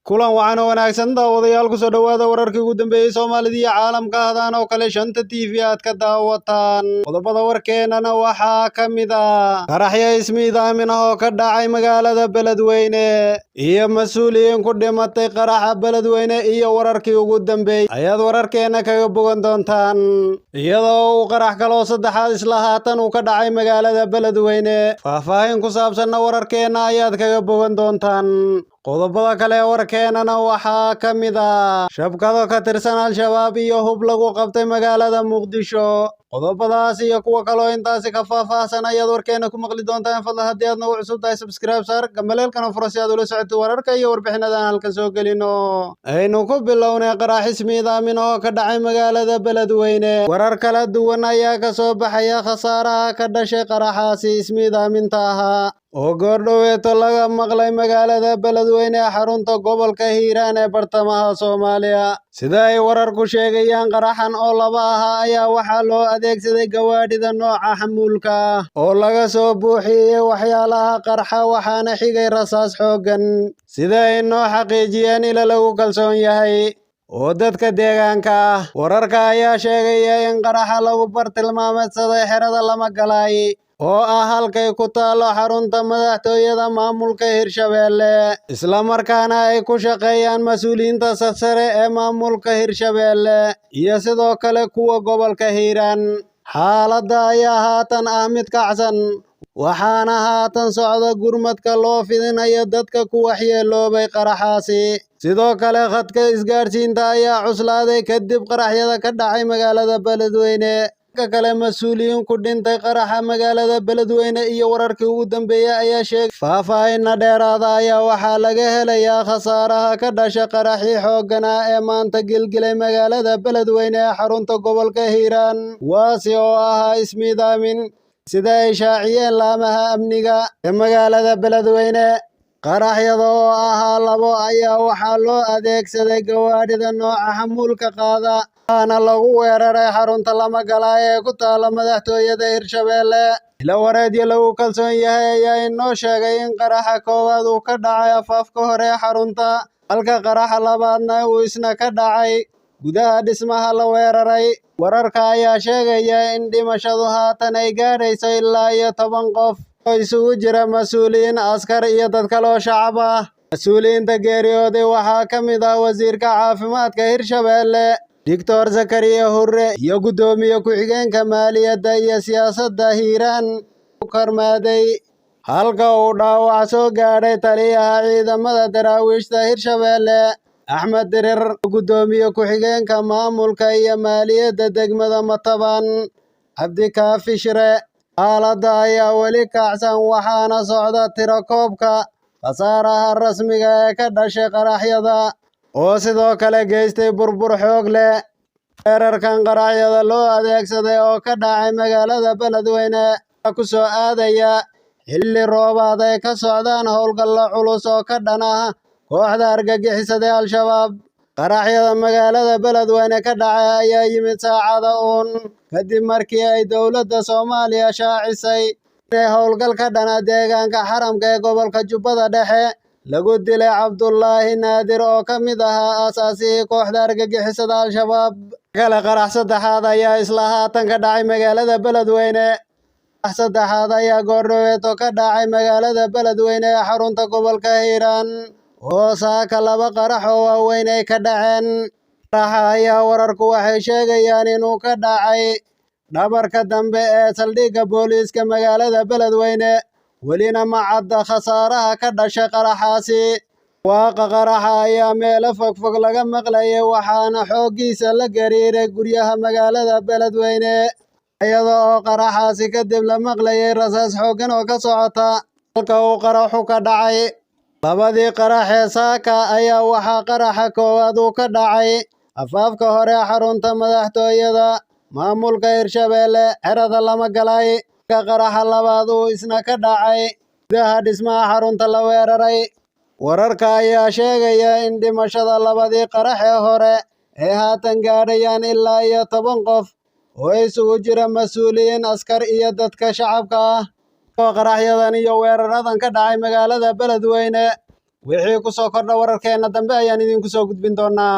kulan wacan oo wanaagsan daawadayaal ku soo dhawaada wararkii ugu dambeeyay Soomaalida iyo caalamka hadaan oo kale shanta TV aad ka daawataan qodobada warkeenana waxaa ka mid ah qaraxyo ismiidaamin oo ka dhacay magaalada Beledweyne iyo mas'uuliyiin ku dhimatay qaraxa Beledweyne iyo wararkii ugu dambeeyay ayaad wararkeena kaga bogan doontaan iyadoo qarax kale oo saddexaad isla haatan uu ka dhacay magaalada Beledweyne faahfaahin ku saabsan wararkeena ayaad kaga bogan doontaan qodobada kale warkeenana waxaa ka mid ah shabkado ka tirsan al-shabaab iyo hub lagu qabtay magaalada Muqdisho qodobadaas iyo kuwa kale oo intaasi ka faahfaahsan ayaad warkeena ku maqli doontaan fadlan haddii aad nagu cusub tahay subscribe saar gambaleelkana furo si aad ula socoto wararka iyo warbixinadan halkan soo gelino aynu ku bilownay qarax ismiidaamin oo ka dhacay magaalada Beledweyne warar kala duwan ayaa ka soo baxaya khasaaraha ka dhashay qaraxaasi ismiidaaminta ahaa oo goordhoweeto laga maqlay magaalada Beledweyne xarunta gobolka Hiiraan ee bartamaha Soomaaliya sida ay wararku sheegayaan qaraxan oo laba ah ayaa waxaa loo adeegsaday gawaadhida nooca xamuulka ah oo laga soo buuxiyey waxyaalaha qarxa waxaana xigay rasaas xooggan sida ay noo xaqiijiyeen ila lagu kalsoon yahay oo dadka deegaanka ah wararka ayaa sheegaya in qaraxa lagu bartilmaameedsaday xerada Lamagalaay oo ah halkay ku taalo xarunta madaxtooyada maamulka Hirshabeelle isla markaana ay ku shaqeeyaan mas'uuliyiinta sare ee maamulka Hirshabeelle iyo sidoo kale kuwa gobolka Hiiraan xaaladda ayaa haatan ah mid kacsan waxaana haatan socda gurmadka loo fidinayo dadka ku waxyeeloobay qaraxaasi sidoo kale khadka isgaarsiinta ayaa cuslaaday kadib qaraxyada ka dhacay magaalada Beledweyne kale mas'uuliyiin ku dhintay qaraxa magaalada Beledweyne iyo wararkii ugu dambeeyay ayaa sheegay faahfaahin dheeraad ah ayaa waxaa laga helayaa khasaaraha ka dhashay qaraxii xooggan ee maanta gilgilay magaalada Beledweyne ee xarunta gobolka Hiiraan waasi oo ahaa ismiidaamin sida ay shaaciyeen laamaha amniga ee magaalada Beledweyne qaraxyada oo ahaa labo ayaa waxaa loo adeegsaday gawaadhida nooca xamuulka qaada waxaana lagu weeraray xarunta Lamagalaay ee ku taala madaxtooyada Hirshabeelle ila wareedyo lagu kalsoon yahay ayaa inoo sheegay in qaraxa koowaad uu ka dhacay afaafka hore ee xarunta halka qaraxa labaadna uu isna ka dhacay gudaha dhismaha la weeraray wararka ayaa sheegaya in dhimashadu haatan ay gaadhayso ilaa iyo 10 qof oo isugu jira mas'uuliyiin askar iyo dad kale oo shacab ah mas'uuliyiinta geeriyooday waxaa ka mid ah wasiirka caafimaadka Hirshabeelle Dr. Zakariya Hurre iyo gudoomiye ku-xigeenka maaliyadda iyo siyaasadda Hiiraan Karmaaday halka uu dhaawac soo gaadhay taliyaha ciidamada daraawiishta Hirshabeelle Axmed Dirir gudoomiye ku-xigeenka maamulka iyo maaliyadda degmada Matabaan Cabdikaafi Shire xaaladda ayaa weli kacsan waxaana socda tirakoobka khasaaraha rasmiga ee ka dhashay qaraxyada oo sidoo kale geystay burbur xoog leh weerarkan qaraxyada loo adeegsaday oo ka dhacay magaalada Beledweyne ku soo aadaya xilli roobaad ay ka socdaan howlgallo culus oo ka dhan ah kooxda argagixisada al-shabaab qaraxyada magaalada Beledweyne ka dhacay ayaa yimid saacada uun kadib markii ay dowladda Soomaaliya shaacisay inay howlgal ka dhana deegaanka xaramka ee gobolka Jubbada Dhexe lagu dilay Cabdullaahi Naadir oo ka mid ahaa aasaasihii kooxda argagixisada al-shabaab kale qarax saddexaad ayaa isla haatan ka dhacay magaalada Beledweyne qarax saddexaad ayaa goordhoweeto ka dhacay magaalada Beledweyne ee xarunta gobolka Hiiraan oo saaka laba qarax oo waaweyn ay ka dhaceen qaraxa ayaa wararku waxay sheegayaan inuu ka dhacay dhabarka dambe ee saldhigga booliiska magaalada Beledweyne welina ma cadda khasaaraha ka dhashay qaraxaasi waaqa qaraxa ayaa meelo fogfog laga maqlayay waxaana xooggiisa la gariiray guryaha magaalada Beledweyne iyada oo qaraxaasi kadib la maqlayay rasaas xooggan oo ka socota halka uu qaraxu ka dhacay labadii qarax ee saaka ayaa waxaa qaraxa koowaad uu ka dhacay afaafka hore xarunta madaxtooyada maamulka Hirshabeelle xerada Lamagalaay ka qaraxa labaad uu isna ka dhacay gudaha dhismaha xarunta la weeraray wararka ayaa sheegaya in dhimashada labadii qarax ee hore ay haatan gaadhayaan ilaa iyo 10 qof oo isugu jira mas'uuliyiin askar iyo dadka shacabka ah oo qaraxyadan iyo weeraradan ka dhacay magaalada Beledweyne wixii ku soo kordha wararkeena dambe ayaan idinku soo gudbin doonaa.